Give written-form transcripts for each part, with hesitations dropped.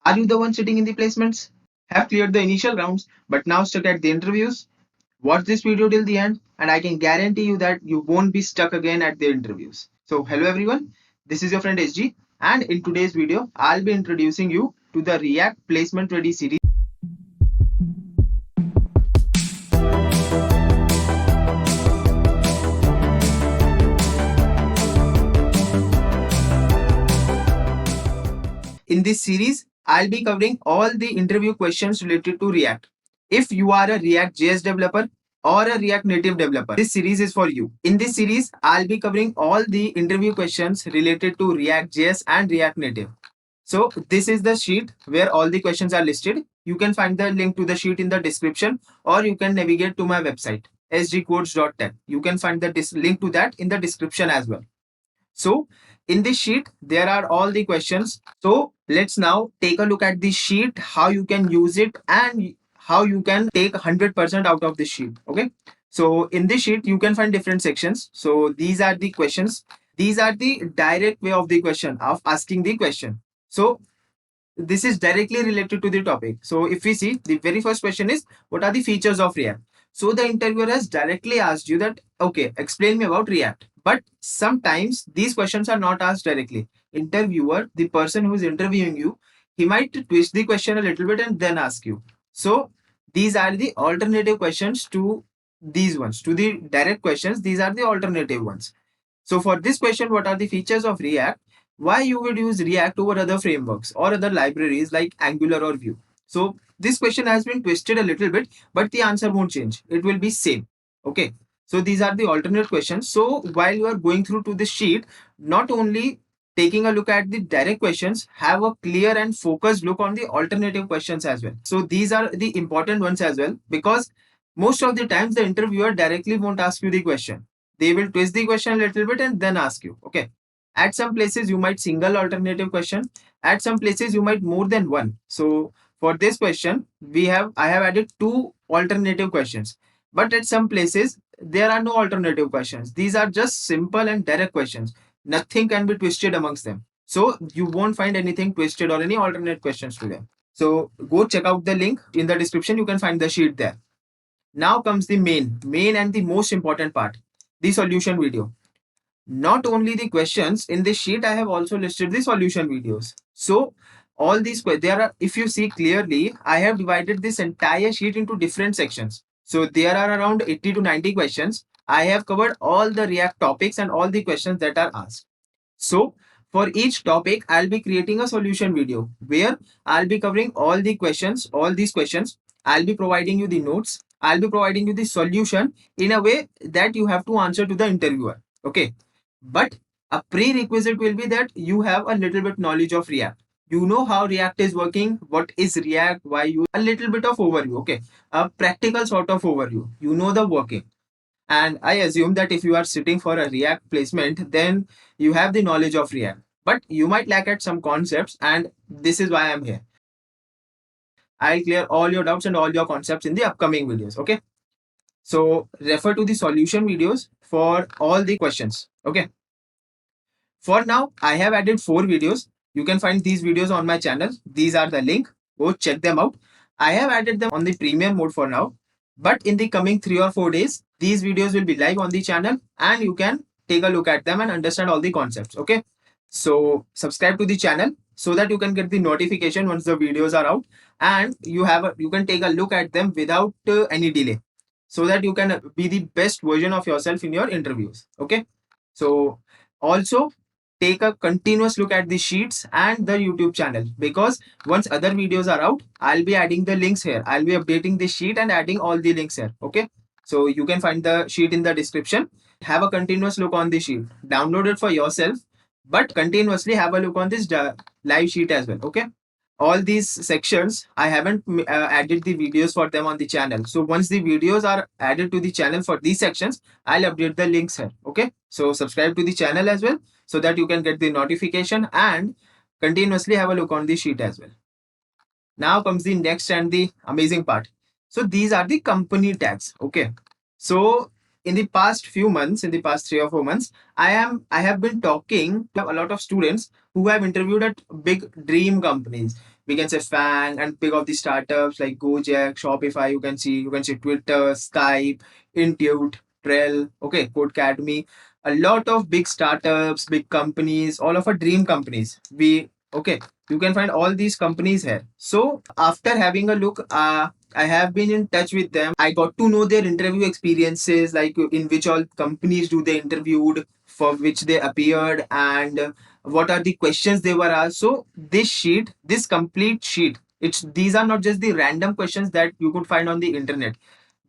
Are you the one sitting in the placements? Have cleared the initial rounds but now stuck at the interviews? Watch this video till the end and I can guarantee you that you won't be stuck again at the interviews. So hello everyone, this is your friend SG, and in today's video I'll be introducing you to the React Placement Ready series. In this series, I'll be covering all the interview questions related to React. If you are a React JS developer or a React Native developer, this series is for you. In this series, I'll be covering all the interview questions related to React JS and React Native. So this is the sheet where all the questions are listed. You can find the link to the sheet in the description, or you can navigate to my website sgcodes.tech. You can find the link to that in the description as well. So in this sheet, there are all the questions. So let's now take a look at the sheet, how you can use it and how you can take 100% out of the sheet. Okay. So in this sheet, you can find different sections. So these are the questions. These are the direct way of the question, of asking the question. So this is directly related to the topic. So if we see, the very first question is, what are the features of React? So the interviewer has directly asked you that, okay, explain me about React. But sometimes these questions are not asked directly. Interviewer, the person who is interviewing you, he might twist the question a little bit and then ask you. So these are the alternative questions to these ones. To the direct questions, these are the alternative ones. So for this question, what are the features of React? Why you would use React over other frameworks or other libraries like Angular or Vue? So this question has been twisted a little bit, but the answer won't change. It will be same. Okay. So these are the alternate questions. So while you are going through to this sheet, not only taking a look at the direct questions, have a clear and focused look on the alternative questions as well. So these are the important ones as well, because most of the times the interviewer directly won't ask you the question. They will twist the question a little bit and then ask you. Okay. At some places you might single alternative question. At some places you might more than one. So for this question, I have added two alternative questions. But at some places there are no alternative questions. These are just simple and direct questions. Nothing can be twisted amongst them. So you won't find anything twisted or any alternate questions to them. So go check out the link in the description. You can find the sheet there. Now comes the main and the most important part, the solution video. Not only the questions in this sheet, I have also listed the solution videos. So all these there are, if you see clearly, I have divided this entire sheet into different sections. So there are around 80 to 90 questions. I have covered all the React topics and all the questions that are asked. So for each topic, I'll be creating a solution video where I'll be covering all the questions, all these questions. I'll be providing you the notes. I'll be providing you the solution in a way that you have to answer to the interviewer. Okay. But a prerequisite will be that you have a little bit knowledge of React. You know how React is working, what is React, why you, a little bit of overview. Okay. A practical sort of overview. You know the working. And I assume that if you are sitting for a React placement, then you have the knowledge of React. But you might lack at some concepts, and this is why I'm here. I'll clear all your doubts and all your concepts in the upcoming videos. Okay. So refer to the solution videos for all the questions. Okay. For now, I have added 4 videos. You can find these videos on my channel. These are the link. Go check them out. I have added them on the premium mode for now. But in the coming 3 or 4 days, these videos will be live on the channel and you can take a look at them and understand all the concepts. Okay. So subscribe to the channel so that you can get the notification once the videos are out, and you can take a look at them without any delay, so that you can be the best version of yourself in your interviews. Okay. So also take a continuous look at the sheets and the YouTube channel, because once other videos are out, I'll be adding the links here. I'll be updating the sheet and adding all the links here. Okay. So you can find the sheet in the description. Have a continuous look on the sheet. Download it for yourself, but continuously have a look on this live sheet as well. Okay. All these sections, I haven't added the videos for them on the channel. So once the videos are added to the channel for these sections, I'll update the links here. Okay. So subscribe to the channel as well, so that you can get the notification and continuously have a look on the sheet as well. Now comes the next and the amazing part. So these are the company tags. Okay. So in the past few months, in the past 3 or 4 months, I have been talking to a lot of students who have interviewed at big dream companies. we can say FANG, and big of the startups like Gojek, Shopify. You can see Twitter, Skype, Intuit, Trell, okay, Codecademy. A lot of big startups, big companies, all of our dream companies. You can find all these companies here. So after having a look, I have been in touch with them. I got to know their interview experiences, like in which all companies do they interviewed, for which they appeared, and what are the questions they were asked. So this complete sheet, these are not just the random questions that you could find on the internet.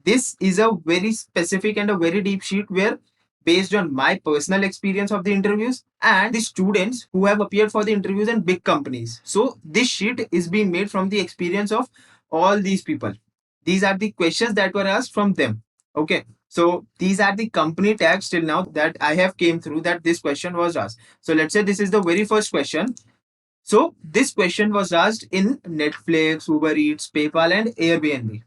This is a very specific and a very deep sheet where, based on my personal experience of the interviews and the students who have appeared for the interviews in big companies, so this sheet is being made from the experience of all these people. These are the questions that were asked from them. Okay, so these are the company tags till now that I have came through that this question was asked. So let's say this is the very first question. So this question was asked in Netflix, Uber Eats, PayPal, and Airbnb.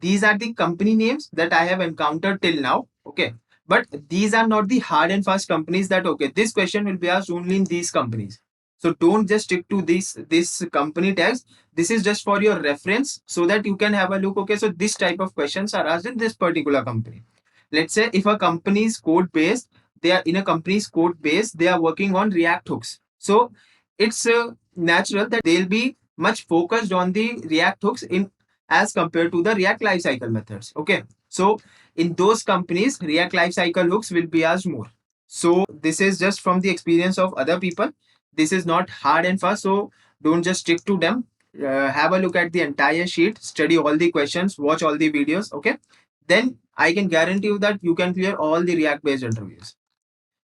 These are the company names that I have encountered till now. Okay. But these are not the hard and fast companies that, okay, this question will be asked only in these companies. So don't just stick to this company tags. This is just for your reference so that you can have a look. Okay, so this type of questions are asked in this particular company. Let's say if a company is code based, they are in a company's code base, they are working on React hooks. So it's natural that they'll be much focused on the React hooks in as compared to the React lifecycle methods. Okay, so in those companies, React lifecycle hooks will be asked more. So this is just from the experience of other people. This is not hard and fast, so don't just stick to them. Have a look at the entire sheet, study all the questions, watch all the videos. Okay, then I can guarantee you that you can clear all the React based interviews.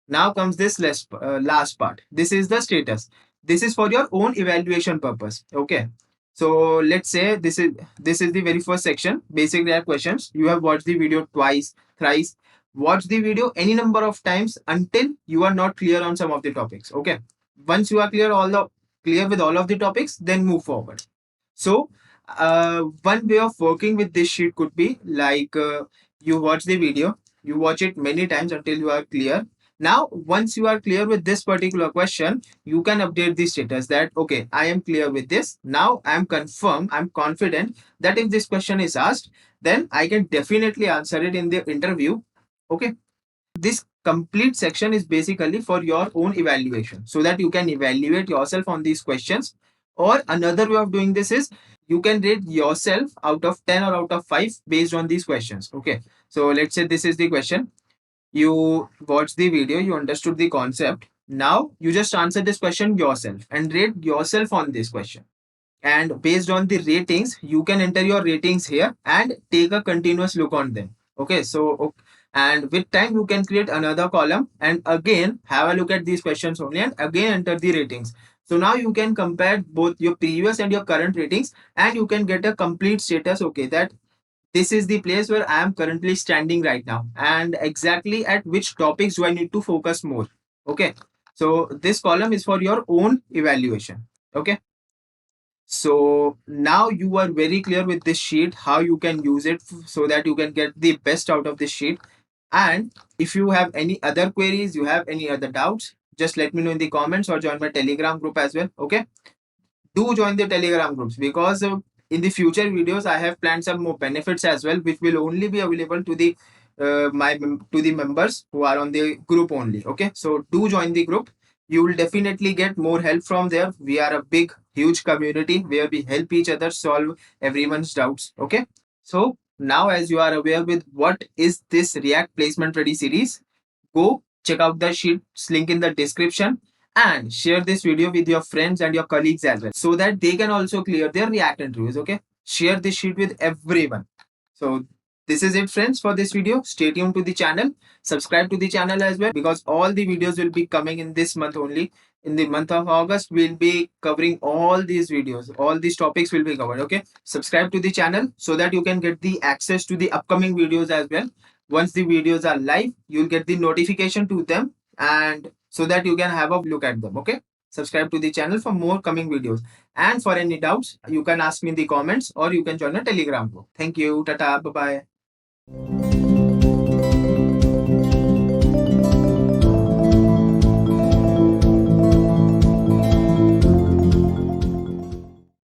Now comes this last part. This is the status. This is for your own evaluation purpose. Okay. So let's say this is the very first section, basic React questions. You have watched the video twice, thrice. Watch the video any number of times until you are not clear on some of the topics. Okay. Once you are clear with all of the topics, then move forward. So one way of working with this sheet could be like you watch the video, you watch it many times until you are clear. Now, once you are clear with this particular question, you can update the status that, okay, I am clear with this. Now I am confirmed, I'm confident that if this question is asked, then I can definitely answer it in the interview. Okay. This complete section is basically for your own evaluation so that you can evaluate yourself on these questions. Or another way of doing this is you can rate yourself out of 10 or out of 5 based on these questions. Okay. So let's say this is the question. You watched the video, you understood the concept. Now you just answer this question yourself and rate yourself on this question. And based on the ratings, you can enter your ratings here and take a continuous look on them. Okay, so and with time you can create another column and again have a look at these questions only and again enter the ratings. So now you can compare both your previous and your current ratings and you can get a complete status. Okay, that this is the place where I am currently standing right now and exactly at which topics do I need to focus more. Okay, so this column is for your own evaluation. Okay, so now you are very clear with this sheet, how you can use it so that you can get the best out of this sheet. And if you have any other queries, you have any other doubts, just let me know in the comments or join my Telegram group as well. Okay, do join the Telegram groups because in the future videos I have planned some more benefits as well, which will only be available to the to the members who are on the group only. Okay, so do join the group. You will definitely get more help from there. We are a big, huge community where we help each other solve everyone's doubts. Okay, so now as you are aware with what is this React Placement Ready series, go check out the sheets link in the description and share this video with your friends and your colleagues as well so that they can also clear their React interviews. Okay, share this sheet with everyone. So this is it, friends, for this video. Stay tuned to the channel, subscribe to the channel as well because all the videos will be coming in this month only. In the month of August we'll be covering all these videos, all these topics will be covered. Okay, subscribe to the channel so that you can get the access to the upcoming videos as well. Once the videos are live, you'll get the notification to them and so that you can have a look at them. Okay, subscribe to the channel for more coming videos, and for any doubts you can ask me in the comments or you can join a Telegram group. Thank you. Tata. Bye bye.